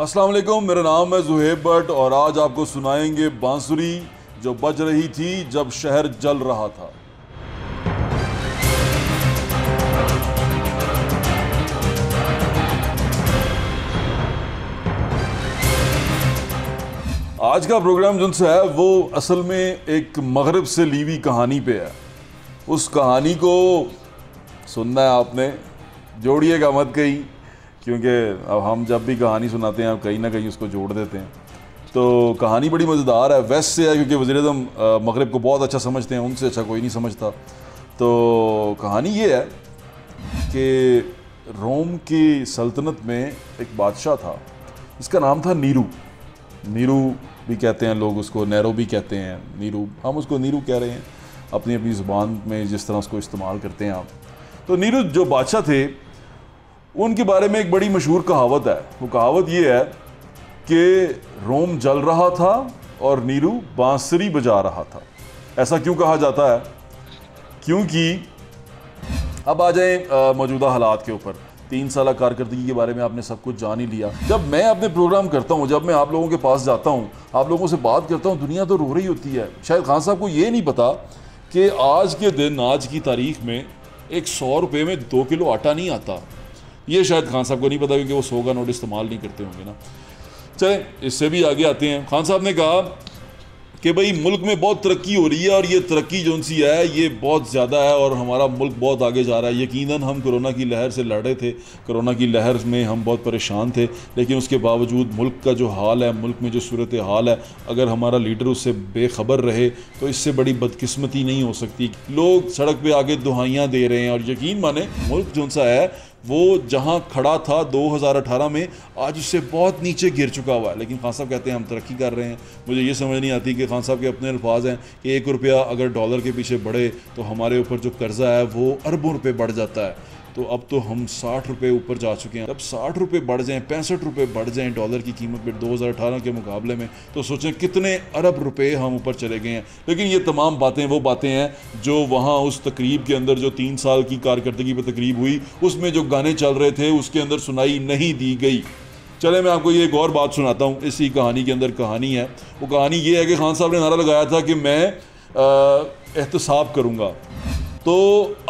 अस्सलाम वालेकुम, मेरा नाम है ज़ुहैब भट्ट और आज आपको सुनाएंगे बांसुरी जो बज रही थी जब शहर जल रहा था। आज का प्रोग्राम जो है वो असल में एक मगरिब से ली हुई कहानी पे है। उस कहानी को सुनना है आपने, जोड़िएगा मत कहीं, क्योंकि अब हम जब भी कहानी सुनाते हैं कहीं ना कहीं उसको जोड़ देते हैं। तो कहानी बड़ी मज़ेदार है, वेस्ट से है क्योंकि वज़ीर-ए-आज़म मगरिब को बहुत अच्छा समझते हैं, उनसे अच्छा कोई नहीं समझता। तो कहानी ये है कि रोम की सल्तनत में एक बादशाह था, इसका नाम था नीरू। नीरू भी कहते हैं लोग उसको, नैरो भी कहते हैं, नीरू, हम उसको नीरू कह रहे हैं अपनी अपनी ज़ुबान में जिस तरह उसको इस्तेमाल करते हैं आप। तो नीरू जो बादशाह थे उनके बारे में एक बड़ी मशहूर कहावत है। वो कहावत ये है कि रोम जल रहा था और नीरू बांसुरी बजा रहा था। ऐसा क्यों कहा जाता है? क्योंकि अब आ जाए मौजूदा हालात के ऊपर। 3 साल कारकर्दगी के बारे में आपने सब कुछ जान ही लिया। जब मैं अपने प्रोग्राम करता हूँ, जब मैं आप लोगों के पास जाता हूँ, आप लोगों से बात करता हूँ, दुनिया तो रो रही होती है। शायद खान साहब को ये नहीं पता कि आज के दिन, आज की तारीख में एक 100 रुपये में 2 किलो आटा नहीं आता। ये शायद खान साहब को नहीं पता क्योंकि वो 100 का नोट इस्तेमाल नहीं करते होंगे ना। चलें, इससे भी आगे आते हैं। खान साहब ने कहा कि भाई मुल्क में बहुत तरक्की हो रही है और ये तरक्की जो सी है ये बहुत ज़्यादा है और हमारा मुल्क बहुत आगे जा रहा है। यकीनन हम कोरोना की लहर से लड़ रहे थे, कोरोना की लहर में हम बहुत परेशान थे, लेकिन उसके बावजूद मुल्क का जो हाल है, मुल्क में जो सूरत हाल है, अगर हमारा लीडर उससे बेखबर रहे तो इससे बड़ी बदकिस्मती नहीं हो सकती। लोग सड़क पर आके दुहाइयाँ दे रहे हैं और यकीन माने मुल्क जो सा है वो जहाँ खड़ा था 2018 में, आज उससे बहुत नीचे गिर चुका हुआ है। लेकिन खान साहब कहते हैं हम तरक्की कर रहे हैं। मुझे ये समझ नहीं आती कि खान साहब के अपने अल्फाज हैं कि 1 रुपया अगर डॉलर के पीछे बढ़े तो हमारे ऊपर जो कर्जा है वो अरबों रुपए बढ़ जाता है। तो अब तो हम 60 रुपये ऊपर जा चुके हैं। अब 60 रुपये बढ़ जाएँ, 65 रुपये बढ़ जाएँ डॉलर की कीमत पर 2018 के मुकाबले में, तो सोचें कितने अरब रुपए हम ऊपर चले गए हैं। लेकिन ये तमाम बातें वो बातें हैं जो वहाँ उस तकरीब के अंदर, जो 3 साल की कारकर्दगी पर तकरीब हुई, उसमें जो गाने चल रहे थे उसके अंदर सुनाई नहीं दी गई। चले मैं आपको ये एक और बात सुनाता हूँ। इसी कहानी के अंदर कहानी है। वो कहानी ये है कि खान साहब ने नारा लगाया था कि मैं एहतसाब करूँगा। तो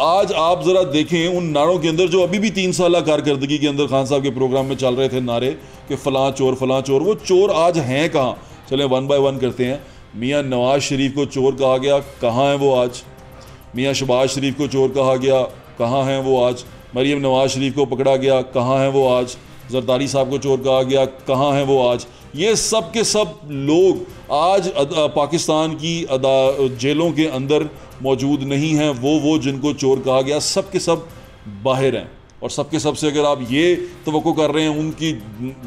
आज आप ज़रा देखें उन नारों के अंदर जो अभी भी 3 साल कारकर्दगी के अंदर खान साहब के प्रोग्राम में चल रहे थे नारे कि फ़लाँ चोर, वो चोर आज हैं कहाँ? चलें 1 बाय 1 करते हैं। मियाँ नवाज़ शरीफ को चोर कहा गया, कहाँ हैं वो आज? मियाँ शहबाज शरीफ को चोर कहा गया, कहाँ हैं वो आज? मरीम नवाज़ शरीफ को पकड़ा गया, कहाँ हैं वो आज? जरदारी साहब को चोर कहा गया, कहाँ हैं वो आज? ये सब के सब लोग आज पाकिस्तान की जेलों के अंदर मौजूद नहीं हैं। वो जिनको चोर कहा गया सब के सब बाहर हैं। और सब के सब से अगर आप ये तवक्को कर रहे हैं उनकी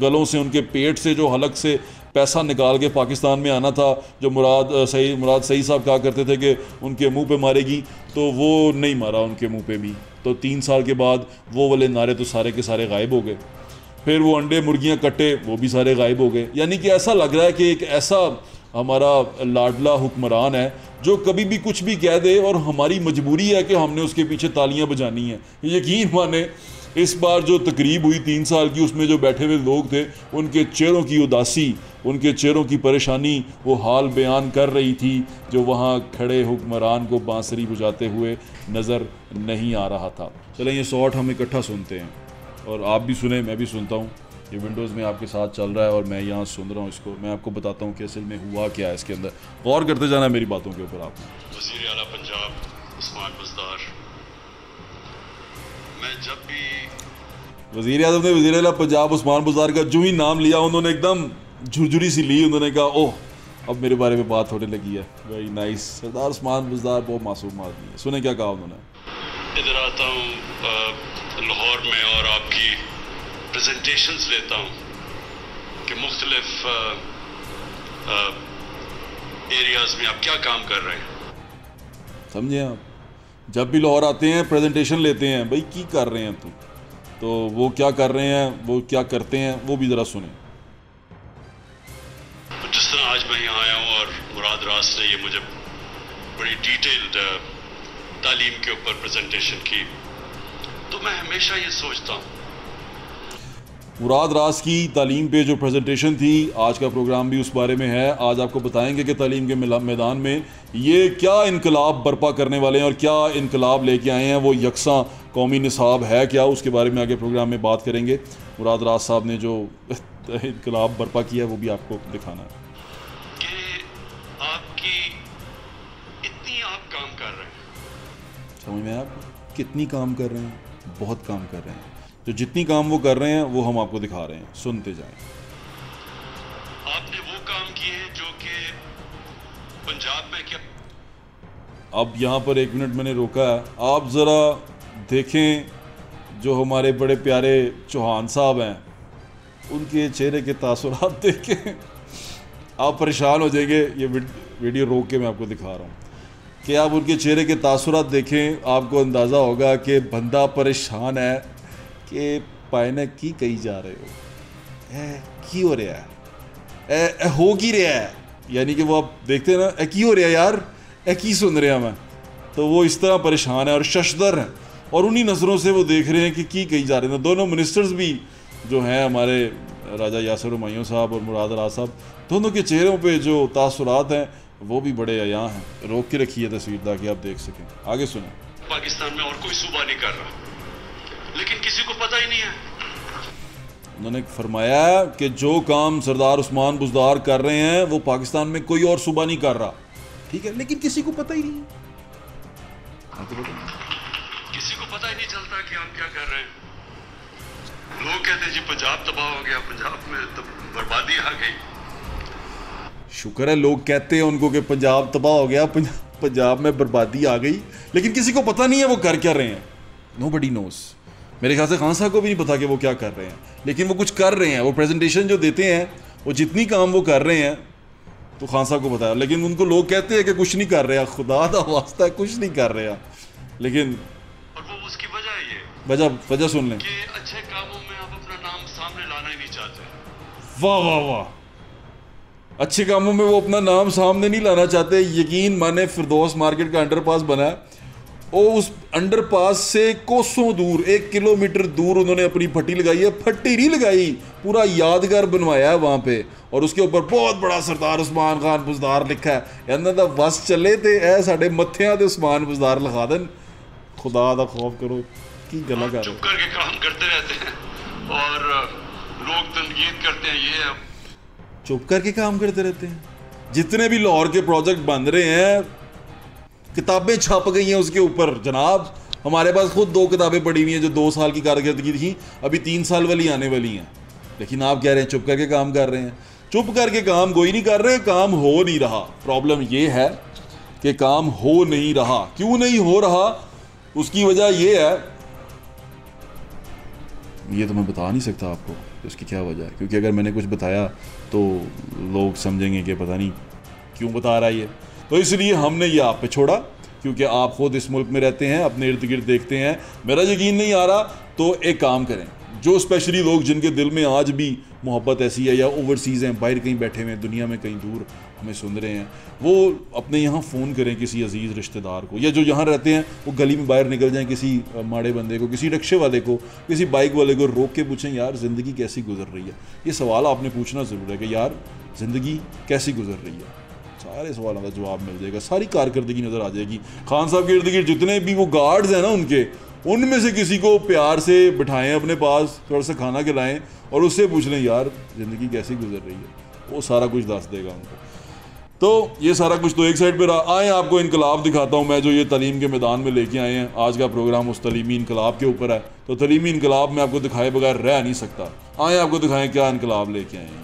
गलों से, उनके पेट से, जो हलक से पैसा निकाल के पाकिस्तान में आना था, जो मुराद सही साहब कहा करते थे कि उनके मुंह पे मारेगी, तो वो नहीं मारा उनके मुंह पे भी। तो 3 साल के बाद वो वाले नारे तो सारे के सारे गायब हो गए। फिर वो अंडे मुर्गियां कट्टे, वो भी सारे गायब हो गए। यानी कि ऐसा लग रहा है कि एक ऐसा हमारा लाडला हुक्मरान है जो कभी भी कुछ भी कह दे और हमारी मजबूरी है कि हमने उसके पीछे तालियां बजानी है। यकीन माने इस बार जो तकरीब हुई 3 साल की, उसमें जो बैठे हुए लोग थे उनके चेहरों की उदासी, उनके चेहरों की परेशानी वो हाल बयान कर रही थी जो वहाँ खड़े हुक्मरान को बांसुरी बजाते हुए नज़र नहीं आ रहा था। चलें ये शॉट हम इकट्ठा सुनते हैं और आप भी सुने, मैं भी सुनता हूँ। ये विंडोज़ में आपके साथ चल रहा है और मैं यहाँ सुन रहा हूँ इसको। मैं आपको बताता हूँ कि असल में हुआ क्या है इसके अंदर। गौर करते जाना मेरी बातों के ऊपर। आप वज़ीर आला पंजाब उस्मान बुज़दार, मैं जब भी वज़ीर आज़म ने वज़ीर आला पंजाब उस्मान बुज़दार का जो ही नाम लिया उन्होंने एकदम झुरझुरी सी ली। उन्होंने कहा ओह अब मेरे बारे में बात होने लगी है। Very nice. सरदार उस्मान बुज़दार बहुत मासूम आदमी है। सुने क्या कहा उन्होंने। इधर आता हूँ लाहौर में और आपकी प्रेजेंटेशंस लेता हूँ कि मुख्तलिफ एरियाज़ में आप क्या काम कर रहे हैं। समझे आप? जब भी लाहौर आते हैं प्रेजेंटेशन लेते हैं, भाई की कर रहे हैं तुम, तो वो क्या कर रहे हैं, वो क्या करते हैं, वो भी ज़रा सुने। जिस तरह आज मैं यहाँ आया हूँ और मुराद रास ने ये मुझे बड़ी डिटेल्ड तालीम के ऊपर प्रेजेंटेशन की, तो मैं हमेशा ये सोचता हूँ मुराद रास की तालीम पे जो प्रेजेंटेशन थी, आज का प्रोग्राम भी उस बारे में है। आज आपको बताएंगे कि तालीम के मैदान में ये क्या इनकलाब बर्पा करने वाले हैं और क्या इनकलाब लेके आए हैं। वो यकसा कौमी निसाब है क्या, उसके बारे में आगे प्रोग्राम में बात करेंगे। मुराद रास साहब ने जो इनकलाब बर्पा किया है वो भी आपको दिखाना है कि आपकी इतनी आप काम कर रहे हैं। समझ में आप कितनी काम कर रहे हैं? बहुत काम कर रहे हैं। जो जितनी काम वो कर रहे हैं वो हम आपको दिखा रहे हैं, सुनते जाएं। आपने वो काम किए जो कि पंजाब में क्या। अब यहाँ पर 1 मिनट मैंने रोका है, आप ज़रा देखें जो हमारे बड़े प्यारे चौहान साहब हैं, उनके चेहरे के तासुरात देखें, आप परेशान हो जाएंगे। ये वीडियो रोक के मैं आपको दिखा रहा हूँ कि आप उनके चेहरे के तासुरात देखें, आपको अंदाज़ा होगा कि बंदा परेशान है कि पायने की कही जा रहे हो, की हो रहा है, हो की रहा है, यानी कि वो आप देखते हैं ना, की हो रहा है यार, की सुन रहा मैं। तो वो इस तरह परेशान है और शशदर हैं और उन्हीं नज़रों से वो देख रहे हैं कि की कही जा रहे हैं। दोनों मिनिस्टर्स भी जो हैं हमारे राजा यासिर हुमायूं साहब और मुराद रास साहब, दोनों के चेहरों पे जो तासुरात हैं वो भी बड़े अयां हैं। रोक के रखिए तस्वीर ताकि आप देख सकें। आगे सुने। पाकिस्तान में और कोई सूबा नहीं कर रहा, लेकिन किसी को पता ही नहीं है। उन्होंने फरमाया कि जो काम सरदार उस्मान बुज़दार कर रहे हैं वो पाकिस्तान में कोई और सूबा नहीं कर रहा, ठीक है, लेकिन किसी को पता ही नहीं है। किसी को पता ही नहीं चलता कि आप क्या कर रहे हैं। लोग कहते हैं जी पंजाब तबाह हो गया, पंजाब में तो बर्बादी आ गई। शुक्र है लोग कहते हैं उनको कि पंजाब तबाह हो गया, पंजाब में बर्बादी आ गई, लेकिन किसी को पता नहीं है वो कर क्या रहे हैं। Nobody nose. मेरे ख्याल से खान साहब को भी नहीं पता कि वो क्या कर रहे हैं, लेकिन वो कुछ कर रहे हैं। वो प्रेजेंटेशन जो देते हैं, वो जितनी काम वो कर रहे हैं तो खान साहब को पता है, लेकिन उनको लोग कहते हैं कि कुछ नहीं कर रहे हैं। खुदा दा वास्ता है, कुछ नहीं कर रहे हैं, लेकिन और वो उसकी वजह ये वजह सुन लें कि अच्छे कामों में आप अपना नाम सामने लाना ही नहीं चाहते। वाह वाह वाह, अच्छे कामों में वो अपना नाम सामने नहीं लाना चाहते। यकीन माने फिरदौस मार्केट का अंडरपास बना है, और उस अंडरपास से कोसों दूर, 1 किलोमीटर दूर उन्होंने अपनी फट्टी लगाई है। फट्टी नहीं लगाई, पूरा यादगार बनवाया है वहाँ पे, और उसके ऊपर बहुत बड़ा सरदार उस्मान खान बुज़दार लिखा है। इन्होंने तो बस चले थे ऐ साढ़े मत्थियां ते उस्मान बुज़दार लिखा देन। खुदा दा खौफ करो, की गला कर चुप करके काम करते रहते हैं और लोग तनकीद करते हैं। ये चुप करके काम करते रहते हैं। जितने भी लाहौर के प्रोजेक्ट बन रहे हैं, किताबें छप गई हैं उसके ऊपर जनाब। हमारे पास खुद 2 किताबें पड़ी हुई हैं जो 2 साल की कारकर्दगी थी, अभी 3 साल वाली आने वाली हैं। लेकिन आप कह रहे हैं चुप करके काम कर रहे हैं। चुप करके काम कोई नहीं कर रहे, काम हो नहीं रहा। प्रॉब्लम ये है कि काम हो नहीं रहा। क्यों नहीं हो रहा, उसकी वजह ये है, ये तो मैं बता नहीं सकता आपको उसकी क्या वजह है, क्योंकि अगर मैंने कुछ बताया तो लोग समझेंगे कि पता नहीं क्यों बता रहा है ये। तो इसलिए हमने ये आप पे छोड़ा, क्योंकि आप खुद इस मुल्क में रहते हैं, अपने इर्द गिर्द देखते हैं। मेरा यकीन नहीं आ रहा तो एक काम करें, जो स्पेशली लोग जिनके दिल में आज भी मोहब्बत ऐसी है या ओवरसीज़ हैं, बाहर कहीं बैठे हुए हैं, दुनिया में कहीं दूर हमें सुन रहे हैं, वो अपने यहाँ फ़ोन करें किसी अजीज़ रिश्तेदार को, या जो यहाँ रहते हैं वो गली में बाहर निकल जाएं, किसी माड़े बंदे को, किसी रिक्शे वाले को, किसी बाइक वाले को रोक के पूछें यार ज़िंदगी कैसी गुजर रही है। ये सवाल आपने पूछना ज़रूर है कि यार ज़िंदगी कैसी गुजर रही है। सारे सवालों का जवाब मिल जाएगा, सारी कारकर्दगी नज़र आ जाएगी। खान साहब के इर्द गिर्द जितने भी वो गार्ड्स हैं ना उनके, उनमें से किसी को प्यार से बिठाएं अपने पास, थोड़ा सा खाना खिलाएं और उससे पूछ लें यार ज़िंदगी कैसी गुजर रही है, वो सारा कुछ दस देगा उनको। तो ये सारा कुछ तो एक साइड पे रहा। आए आपको इनकलाब दिखाता हूँ मैं, जो ये तालीम के मैदान में लेके आए हैं। आज का प्रोग्राम उस तलीमी इनकलाब के ऊपर है, तो तलीमी इनकलाब में आपको दिखाए बगैर रह नहीं सकता। आए आपको दिखाएं क्या इनकलाब लेके आए हैं।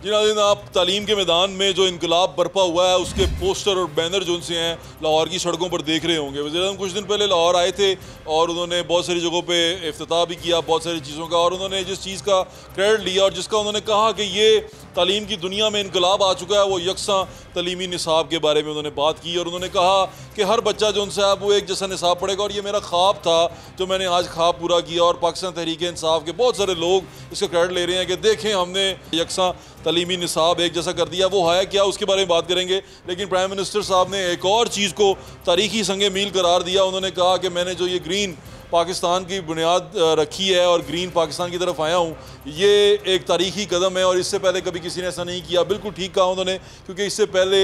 जी नाज़रीन, आप तालीम के मैदान में जो इनकलाब बरपा हुआ है उसके पोस्टर और बैनर जो उनसे हैं लाहौर की सड़कों पर देख रहे होंगे। वज़ीर-ए-आज़म कुछ दिन पहले लाहौर आए थे और उन्होंने बहुत सारी जगहों पे इफ्तिताह भी किया बहुत सारी चीज़ों का, और उन्होंने जिस चीज़ का क्रेडिट लिया और जिसका उन्होंने कहा कि ये तालीम की दुनिया में इनकलाब आ चुका है, वो यकसा तलीमी निसाब के बारे में उन्होंने बात की और उन्होंने कहा कि हर बच्चा जो उनसे है वो एक जैसा निसाब पढ़ेगा। और ये मेरा ख्वाब था जो मैंने आज ख्वाब पूरा किया। और पाकिस्तान तहरीक इंसाफ के बहुत सारे लोग इसका क्रेडिट ले रहे हैं कि देखें हमने यकसा तलीमी निसाब एक जैसा कर दिया। वो है क्या, उसके बारे में बात करेंगे। लेकिन प्राइम मिनिस्टर साहब ने एक और चीज़ को तारीखी संगे मील करार दिया। उन्होंने कहा कि मैंने जो ये ग्रीन पाकिस्तान की बुनियाद रखी है और ग्रीन पाकिस्तान की तरफ आया हूँ, ये एक तारीखी कदम है और इससे पहले कभी किसी ने ऐसा नहीं किया। बिल्कुल ठीक कहा उन्होंने, क्योंकि इससे पहले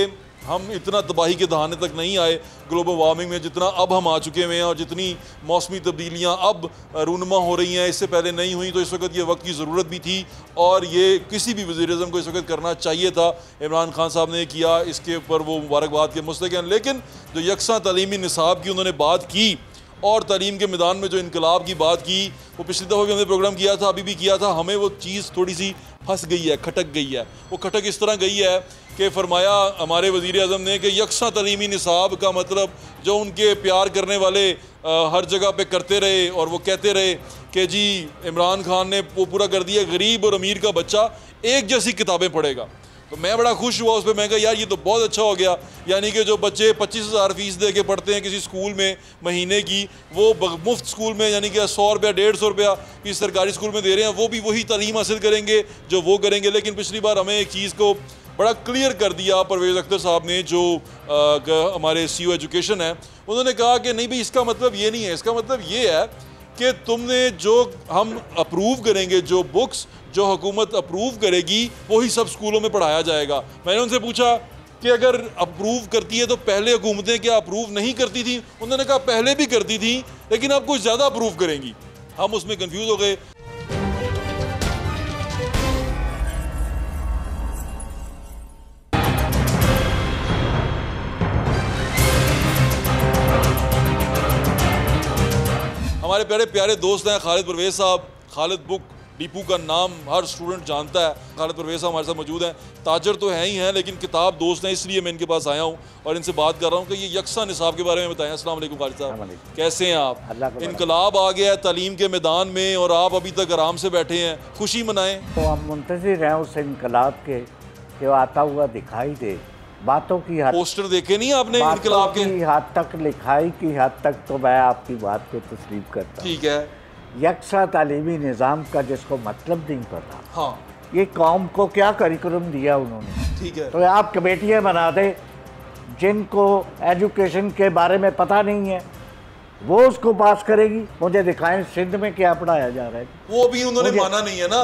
हम इतना तबाही के दहाने तक नहीं आए ग्लोबल वार्मिंग में जितना अब हम आ चुके हुए हैं। और जितनी मौसमी तब्दीलियाँ अब रूनमा हो रही हैं इससे पहले नहीं हुई। तो इस वक्त ये वक्त की ज़रूरत भी थी और ये किसी भी वज़ीर-ए-आज़म को इस वक्त करना चाहिए था। इमरान खान साहब ने किया, इसके ऊपर वो मुबारकबाद के मुस्तहिक़ हैं। लेकिन जो यकसा तलीमी निसाब की उन्होंने बात की और तालीम के मैदान में जो इनकलाब की बात की, वो पिछली दफ़ा भी हमने प्रोग्राम किया था, अभी भी किया था। हमें वो चीज़ थोड़ी सी फंस गई है, खटक गई है। वो खटक इस तरह गई है कि फरमाया हमारे वज़ीर-ए-आज़म ने कि यकसा तलीमी निसाब का मतलब जो उनके प्यार करने वाले हर जगह पे करते रहे और वो कहते रहे कि जी इमरान खान ने वो पूरा कर दिया, गरीब और अमीर का बच्चा एक जैसी किताबें पढ़ेगा। तो मैं बड़ा खुश हुआ उस पर। मैं कहा यार ये तो बहुत अच्छा हो गया, यानी कि जो बच्चे 25,000 फीस दे के पढ़ते हैं किसी स्कूल में महीने की, वो मुफ्त स्कूल में यानी कि 100 रुपया 150 रुपया किसी सरकारी स्कूल में दे रहे हैं, वो भी वही तालीम हासिल करेंगे जो वो करेंगे। लेकिन पिछली बार हमें एक चीज़ को बड़ा क्लियर कर दिया परवेज़ अख्तर साहब ने, जो हमारे CEO एजुकेशन है। उन्होंने कहा कि नहीं भाई इसका मतलब ये नहीं है, इसका मतलब ये है कि तुमने जो हम अप्रूव करेंगे, जो बुक्स जो हुकूमत अप्रूव करेगी वही सब स्कूलों में पढ़ाया जाएगा। मैंने उनसे पूछा कि अगर अप्रूव करती है तो पहले हुकूमतें क्या अप्रूव नहीं करती थी? उन्होंने कहा पहले भी करती थी लेकिन अब कुछ ज़्यादा अप्रूव करेंगी। हम उसमें कंफ्यूज हो गए। हमारे प्यारे प्यारे दोस्त हैं खालिद परवेज़ साहब। खालिद बुक डिपो का नाम हर स्टूडेंट जानता है। खालिद परवेज़ साहब हमारे साथ मौजूद हैं। ताजर तो हैं ही हैं लेकिन किताब दोस्त हैं, इसलिए मैं इनके पास आया हूँ और इनसे बात कर रहा हूँ कि ये यकसा निसाब के बारे में बताएं। अस्सलाम वालेकुम खालिद साहब, कैसे हैं आप? इनकलाब आ गया है तालीम के मैदान में और आप अभी तक आराम से बैठे हैं, खुशी मनाएं। तो हम मुंतज़िर हैं उस इनकलाब के जो आता हुआ दिखाई दे। बातों की हद, पोस्टर देखे नहीं आपने इनकलाब के? हद तक, लिखाई की हद तक तो मैं आपकी बात को तस्लीम करता हूँ। ठीक है। यकसा तालीमी निज़ाम का जिसको मतलब नहीं पता, हाँ, ये कौम को क्या करिकुलम दिया उन्होंने। ठीक है। तो आप कमेटियाँ बना दें जिनको एजुकेशन के बारे में पता नहीं है, वो उसको पास करेगी। मुझे दिखाएं सिंध में क्या पढ़ाया जा रहा है। वो भी उन्होंने माना नहीं है ना।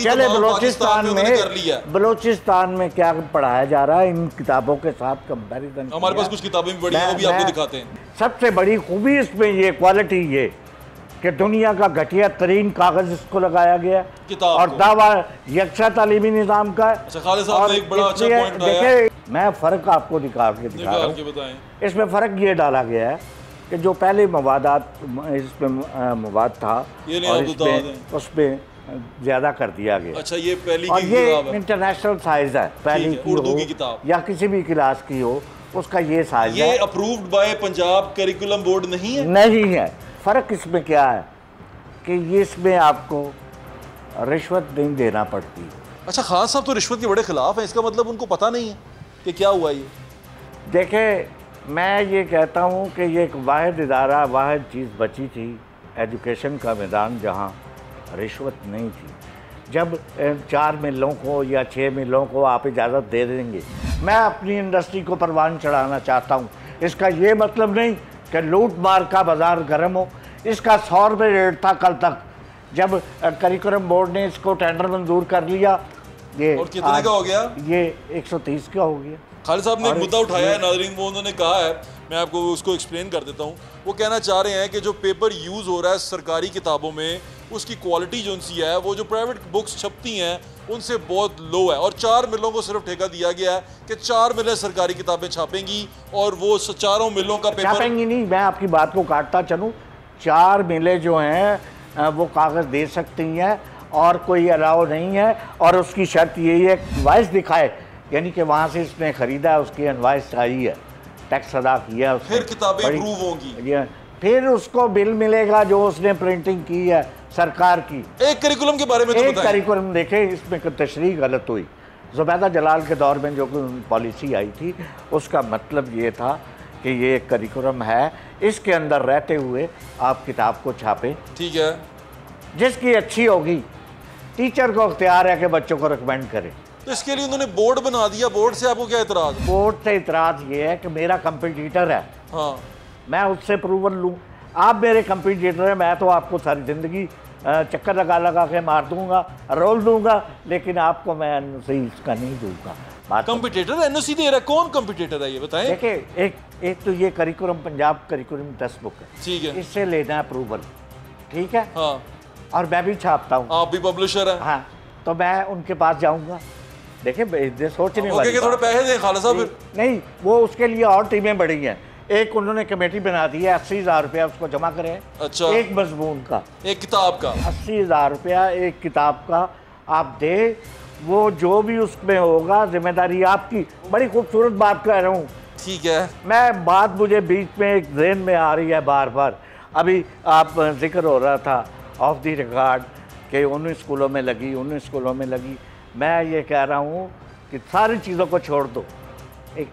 चले बलोचिस्तान में, बलोचिस्तान में क्या पढ़ाया जा रहा है इन किताबों के साथ कंपैरिजन। हमारे पास कुछ किताबें भी बड़ी हैं, वो भी आपको दिखाते हैं। सबसे बड़ी खूबी इसमें ये क्वालिटी ये कि दुनिया का घटिया तरीन कागज इसको लगाया गया और दावा यकसा तालीमी निज़ाम का। और एक बड़ा अच्छा पॉइंट देखिए, मैं फ़र्क आपको दिखा रहा हूँ। इसमें फ़र्क ये डाला गया है कि जो पहले मवादात इसमें मवाद था और उसमें ज़्यादा कर दिया गया। अच्छा, ये पहली और ये इंटरनेशनल साइज़ है, पहली की उर्दू की किताब या किसी भी क्लास की हो, उसका ये साइज़ है। ये approved by Punjab curriculum board नहीं है? नहीं है। फ़र्क इसमें क्या है कि ये इसमें आपको रिश्वत नहीं देना पड़ती। अच्छा, खान साहब तो रिश्वत के बड़े खिलाफ हैं, इसका मतलब उनको पता नहीं है कि क्या हुआ ये? देखें, मैं ये कहता हूँ कि ये एक वाहिद इदारा, वाहिद चीज़ बची थी एजुकेशन का मैदान जहाँ रिश्वत नहीं थी। जब 4 मिलों को या 6 मिलों को आप इजाज़त दे देंगे, मैं अपनी इंडस्ट्री को परवान चढ़ाना चाहता हूँ। इसका ये मतलब नहीं कि लूट मार का बाज़ार गर्म हो। इसका 100 रुपये रेट था कल तक, जब करिकुलम बोर्ड ने इसको टेंडर मंजूर कर लिया। ये और कितने का हो गया? ये 130 का हो गया। खालिद साहब ने एक मुद्दा उठाया है नाज़रीन, वो उन्होंने कहा है, मैं आपको उसको एक्सप्लेन कर देता हूँ। वो कहना चाह रहे हैं कि जो पेपर यूज़ हो रहा है सरकारी किताबों में, उसकी क्वालिटी जो सी है वो जो प्राइवेट बुक्स छपती हैं उनसे बहुत लो है। और 4 मिलों को सिर्फ ठेका दिया गया है कि 4 मिलें सरकारी किताबें छापेंगी और वो 4 मिलों का पेपर छापेंगी नहीं। मैं आपकी बात को काटता चलूँ, 4 मिलें जो हैं वो कागज़ दे सकती हैं और कोई अलाउ नहीं है। और उसकी शर्त यही है इनवाइस दिखाए, यानी कि वहाँ से इसने ख़रीदा है, उसकी इनवाइस आई है, टैक्स अदा किया है, फिर किताबें अप्रूव होंगी, फिर उसको बिल मिलेगा जो उसने प्रिंटिंग की है सरकार की। एक करिकुलम के बारे में तो एक करिकुलम देखे, इसमें तशरीह गलत हुई। ज़ुबैदा जलाल के दौर में जो पॉलिसी आई थी उसका मतलब ये था कि ये एक करिकुलम है, इसके अंदर रहते हुए आप किताब को छापें, ठीक है, जिसकी अच्छी होगी टीचर को अख्तियार है कि बच्चों को रिकमेंड करे। तो इसके लिए उन्होंने बोर्ड बना दिया, बोर्ड से आपको क्या इतराज? बोर्ड से इतराज़ ये है कि मेरा कंपटीटर है, हाँ, मैं उससे अप्रूवल लूँ। आप मेरे कंपटीटर हैं, मैं तो आपको सारी ज़िंदगी चक्कर लगा लगा के मार दूंगा, रोल दूंगा, लेकिन आपको मैं एनओसी इसका नहीं दूंगा। बात कंपटीटर एनओसी दे रहा है, कौन कंपटीटर है ये बताएं? देखिए, एक तो ये curriculum Punjab curriculum text book है, ठीक है, इससे लेना है अप्रूवल, ठीक है, हाँ, और मैं भी छापता हूँ, आप भी पब्लिशर है, हाँ, तो मैं उनके पास जाऊँगा। देखिए सोचने वाली थोड़े पैसे दें खालिद साहब फिर। नहीं, वो उसके लिए और टीमें बढ़ी हैं। एक उन्होंने कमेटी बना दी है, 80,000 रुपया उसको जमा करें। अच्छा, एक मजमून का, एक किताब का 80,000 रुपया एक किताब का आप दे, वो जो भी उसमें होगा जिम्मेदारी आपकी। बड़ी खूबसूरत बात कह रहा हूँ, ठीक है, मैं बात मुझे बीच में एक ज़हन में आ रही है बार बार। अभी आप जिक्र हो रहा था ऑफ द रिकॉर्ड कि उन स्कूलों में लगी, उन स्कूलों में लगी। मैं ये कह रहा हूँ कि सारी चीज़ों को छोड़ दो, एक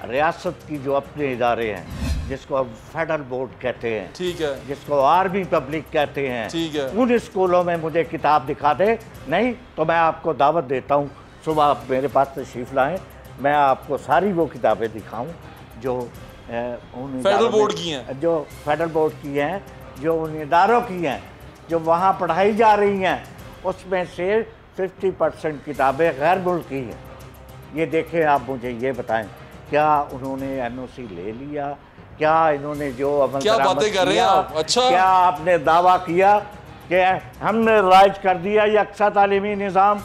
रियासत की जो अपने इदारे हैं जिसको अब फेडरल बोर्ड कहते हैं, ठीक है, जिसको आर्मी पब्लिक कहते हैं, ठीक है, उन स्कूलों में मुझे किताब दिखा दे। नहीं तो मैं आपको दावत देता हूँ, सुबह आप मेरे पास तशरीफ़ लाएँ, मैं आपको सारी वो किताबें दिखाऊँ जो उन फेडरल बोर्ड की हैं, जो फेडरल बोर्ड की हैं, जो उन इदारों की हैं, जो वहाँ पढ़ाई जा रही हैं, उसमें से 50% किताबें गैर मुल्की हैं। ये देखें, आप मुझे ये बताएं, क्या उन्होंने एनओसी ले लिया? क्या इन्होंने जो अमल क्या बातें कर रहे हैं आप? अच्छा, क्या आपने दावा किया कि हमने राइज कर दिया यकसा तालीमी निज़ाम?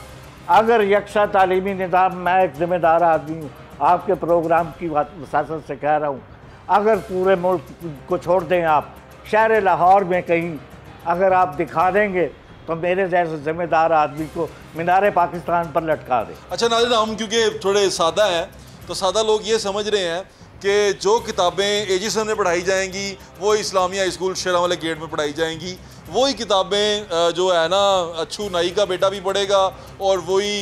अगर यकसा तालीमी निज़ाम, मैं एक ज़िम्मेदार आदमी हूँ, आपके प्रोग्राम की वसासत से कह रहा हूँ, अगर पूरे मुल्क को छोड़ दें, आप शहर लाहौर में कहीं अगर आप दिखा देंगे तो मेरे जैसे ज़िम्मेदार आदमी को मीनार पाकिस्तान पर लटका दे। अच्छा नाज़रीन, हम क्योंकि थोड़े सादा हैं तो सादा लोग ये समझ रहे हैं कि जो किताबें एजीसन में पढ़ाई जाएंगी वो इस्लामिया स्कूल शेरा वाले गेट में पढ़ाई जाएंगी, वही किताबें जो है ना अच्छू नाई का बेटा भी पढ़ेगा और वही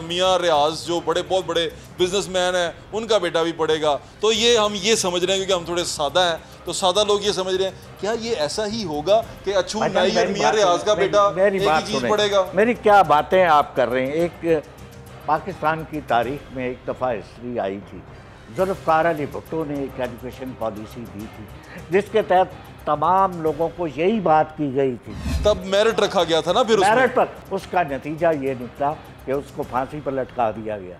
मियाँ रियाज जो बहुत बड़े बिजनेसमैन हैं उनका बेटा भी पढ़ेगा। तो ये हम ये समझ रहे हैं क्योंकि हम थोड़े सादा हैं, तो सादा लोग ये समझ रहे हैं क्या ये ऐसा ही होगा कि अच्छू नाई और मियाँ रियाज का बेटा एक ही चीज़ पढ़ेगा? मेरी क्या बातें आप कर रहे हैं। एक पाकिस्तान की तारीख में एक दफ़ा हिस्ट्री आई थी, जुल्फ़कार अली भुट्टो ने एक एजुकेशन पॉलिसी दी थी जिसके तहत तमाम लोगों को यही बात की गई थी। तब मेरिट रखा गया था ना, फिर मेरिट पर उसका नतीजा ये निकला कि उसको फांसी पर लटका दिया गया।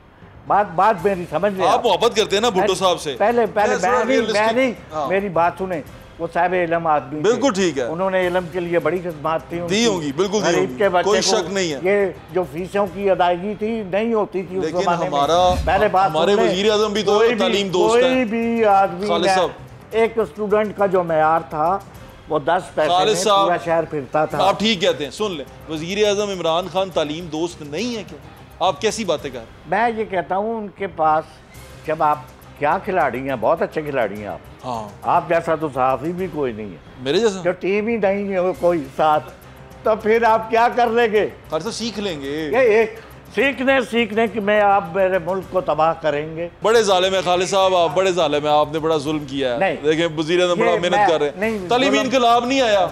बात मेरी समझ रहे आप मोहब्बत करते हैं ना भुट्टो साहब से? पहले मैं नहीं, मेरी बात सुने, वो साहब इलम आदमी, बिल्कुल ठीक है, उन्होंने इलम के लिए बड़ी खिदमत दी होंगी, बिल्कुल दी होंगी, कोई शक नहीं है। ये जो फीसों की अदायगी थी नहीं होती थी, लेकिन हमारे वजीर आज़म भी तो तालीम दोस्त हैं। कोई भी आदमी, एक स्टूडेंट का जो मेयार था वो 10 पैसे में पूरा शहर फिरता था। आप ठीक कहते हैं, सुन ले, वजीर आज़म इमरान खान तालीम दोस्त नहीं है क्या? आप कैसी बातें कर? मैं ये कहता हूँ उनके पास, जब आप क्या खिलाड़ी हैं, बहुत अच्छे खिलाड़ी हैं आप, हाँ, आप जैसा तो सहाफ़ी भी कोई नहीं है, मेरे जैसा जो टीम ही नहीं है कोई साथ, तो फिर आप क्या कर लेंगे? तो सीख लेंगे। ये एक सीखने की में आप मेरे मुल्क को तबाह करेंगे। बड़े जालिम है खालिद साहब, आप बड़े जालिम है, आपने बड़ा जुल्म किया है। देखें वज़ीर आज़म बड़ा मेहनत कर रहे हैं, तालीमी इनकलाब नहीं आया।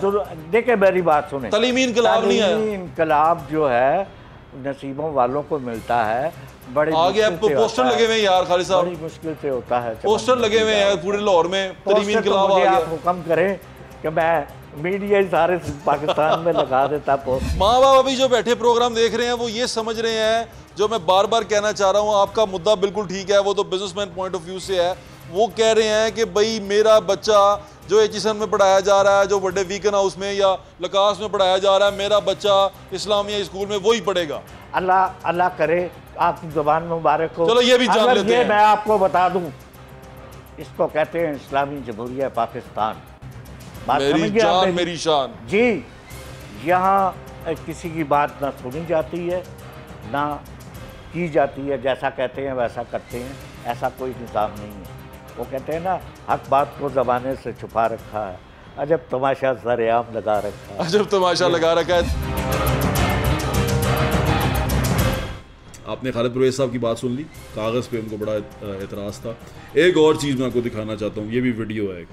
देखें मेरी बात सुने, तालीमी इनकलाब नहीं आया। इनकलाब जो है नसीबों वालों को मिलता है, बड़े आगे पोस्टर लगे हुए हैं यार खालिद साहब, बड़ी मुश्किल से होता है। पोस्टर लगे हुए हैं पूरे लाहौर में, तालीमी इनकलाब आ गया। हुक्म करें कि मैं मीडिया ही सारे पाकिस्तान में लगा देता पोस्ट। माँ बाप अभी जो बैठे प्रोग्राम देख रहे हैं वो ये समझ रहे हैं, जो मैं बार बार कहना चाह रहा हूँ, आपका मुद्दा बिल्कुल ठीक है, वो तो बिजनेसमैन पॉइंट ऑफ व्यू से है। वो कह रहे हैं कि भाई मेरा बच्चा जो एचिसन में पढ़ाया जा रहा है, जो बड़े वीकन हाउस में या लकास में पढ़ाया जा रहा है, मेरा बच्चा इस्लामिया स्कूल में वही पढ़ेगा। अल्लाह करे आपकी ज़ुबान मुबारक हो। चलो ये भी जान लेते हैं। मैं आपको बता दूं, इसको कहते हैं इस्लामी जमहूरिया पाकिस्तान। मेरी जान मेरी शान जी। यहाँ किसी की बात ना सुनी जाती है ना की जाती है, जैसा कहते हैं वैसा करते हैं, ऐसा कोई निज़ाम नहीं है। वो कहते हैं ना, हक बात को ज़माने से छुपा रखा है, अजब तमाशा सरेआम लगा रखा है। अजब तमाशा लगा रखा है। आपने खालिद परवेज़ साहब की बात सुन ली, कागज़ पे उनको बड़ा एतराज़ था। एक और चीज़ मैं आपको दिखाना चाहता हूँ, ये भी वीडियो है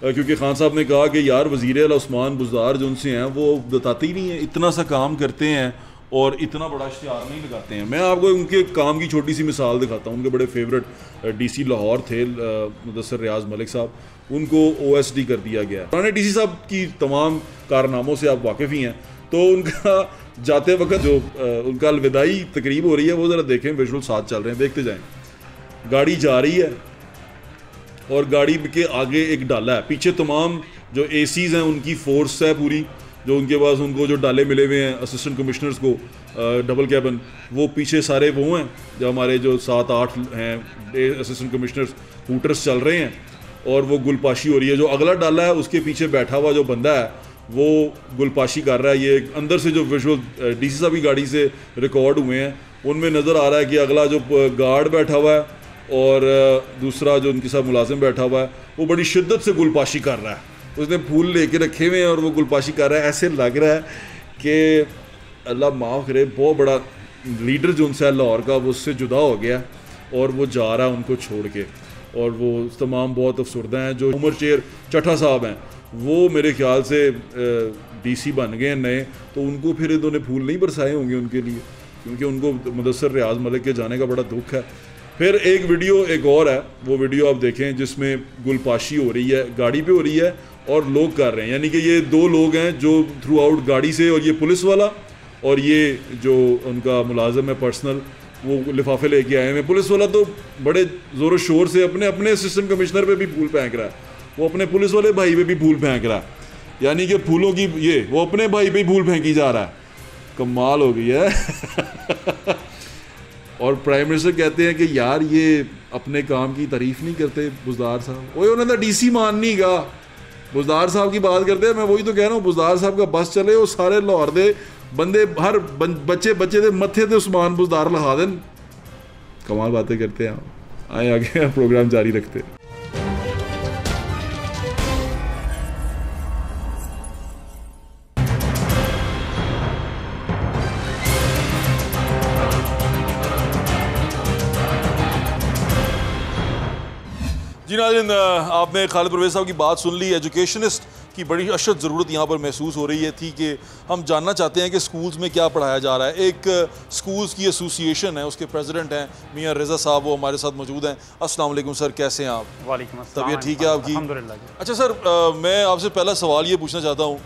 क्योंकि खान साहब ने कहा कि यार वज़ीर आला उस्मान बुज़दार जो उनसे हैं वो बताते ही नहीं है, इतना सा काम करते हैं और इतना बड़ा इश्तिहार नहीं लगाते हैं। मैं आपको उनके काम की छोटी सी मिसाल दिखाता हूँ। उनके बड़े फेवरेट डीसी लाहौर थे मुदस्सर रियाज मलिक साहब, उनको OSD कर दिया गया। पुराने डीसी साहब की तमाम कारनामों से आप वाकिफ़ ही हैं, तो उनका जाते वक्त जो उनका अलविदाई तकरीब हो रही है वो ज़रा देखें, विजुअल साथ चल रहे हैं, देखते जाएँ। गाड़ी जा रही है और गाड़ी के आगे एक डाला है, पीछे तमाम जो ACs हैं उनकी फोर्स है पूरी, जो उनके पास उनको जो डाले मिले हुए हैं असिस्टेंट कमिश्नर्स को डबल कैबिन, वो पीछे सारे वो हैं जो हमारे जो 7-8 हैं असिस्टेंट कमिश्नर्स, हूटर्स चल रहे हैं और वो गुलपाशी हो रही है। जो अगला डाला है उसके पीछे बैठा हुआ जो बंदा है वो गुलपाशी कर रहा है। ये अंदर से जो विजुअल DC साहब की गाड़ी से रिकॉर्ड हुए हैं उनमें नज़र आ रहा है कि अगला जो गार्ड बैठा हुआ है और दूसरा जो उनके साथ मुलाजिम बैठा हुआ है वो बड़ी शिद्दत से गुलपाशी कर रहा है। उसने फूल लेके रखे हुए हैं और वो गुलपाशी कर रहा है। ऐसे लग रहा है कि अल्लाह माफ़ करे, बहुत बड़ा लीडर जो उनसे लाहौर का वो उससे जुदा हो गया और वो जा रहा है उनको छोड़ के। और वो तमाम बहुत अफसरदा हैं। जो उमर शेर चट्टा साहब हैं वो मेरे ख्याल से DC बन गए हैं नए, तो उनको फिर इन्होंने फूल नहीं बरसाए होंगे उनके लिए, क्योंकि उनको मुदस्सर रियाज मलिक के जाने का बड़ा दुख है। फिर एक वीडियो एक और है, वो वीडियो आप देखें जिसमें गुलपाशी हो रही है, गाड़ी पे हो रही है और लोग कर रहे हैं, यानी कि ये 2 लोग हैं जो थ्रू आउट गाड़ी से, और ये पुलिस वाला और ये जो उनका मुलाजिम है पर्सनल, वो लिफाफे लेके आए हैं। पुलिस वाला तो बड़े ज़ोर शोर से अपने असिस्टेंट कमिश्नर पे भी फूल फेंक रहा है, वो अपने पुलिस वाले भाई पे भी फूल फेंक रहा है, यानी कि फूलों की ये वो अपने भाई पे फूल फेंकी जा रहा है। कमाल हो गई है। और प्राइम मिनिस्टर कहते हैं कि यार ये अपने काम की तारीफ नहीं करते बुज़दार साहब। वही उन्होंने DC मान नहीं गा, बुज़दार साहब की बात करते हैं। मैं वही तो कह रहा हूँ, बुज़दार साहब का बस चले वो सारे लाहौर दे बंदे हर बच्चे दे मत्थे ते उस्मान बुज़दार लगा दें। कमाल बातें करते हैं आप। आए आगे प्रोग्राम जारी रखते हैं। जी नाज़रीन, आपने खालिद परवेज़ साहब की बात सुन ली। एजुकेशनिस्ट की बड़ी अशद ज़रूरत यहाँ पर महसूस हो रही है थी कि हम जानना चाहते हैं कि स्कूल्स में क्या पढ़ाया जा रहा है। एक स्कूल्स की एसोसिएशन है, उसके प्रेसिडेंट हैं मियां रज़ा साहब, वो हमारे साथ मौजूद हैं। अस्सलाम वालेकुम सर, कैसे हैं आप? वालेकुम अस्सलाम। तबीयत ठीक है आपकी? अल्हम्दुलिल्लाह। अच्छा सर, मैं आपसे पहला सवाल ये पूछना चाहता हूँ,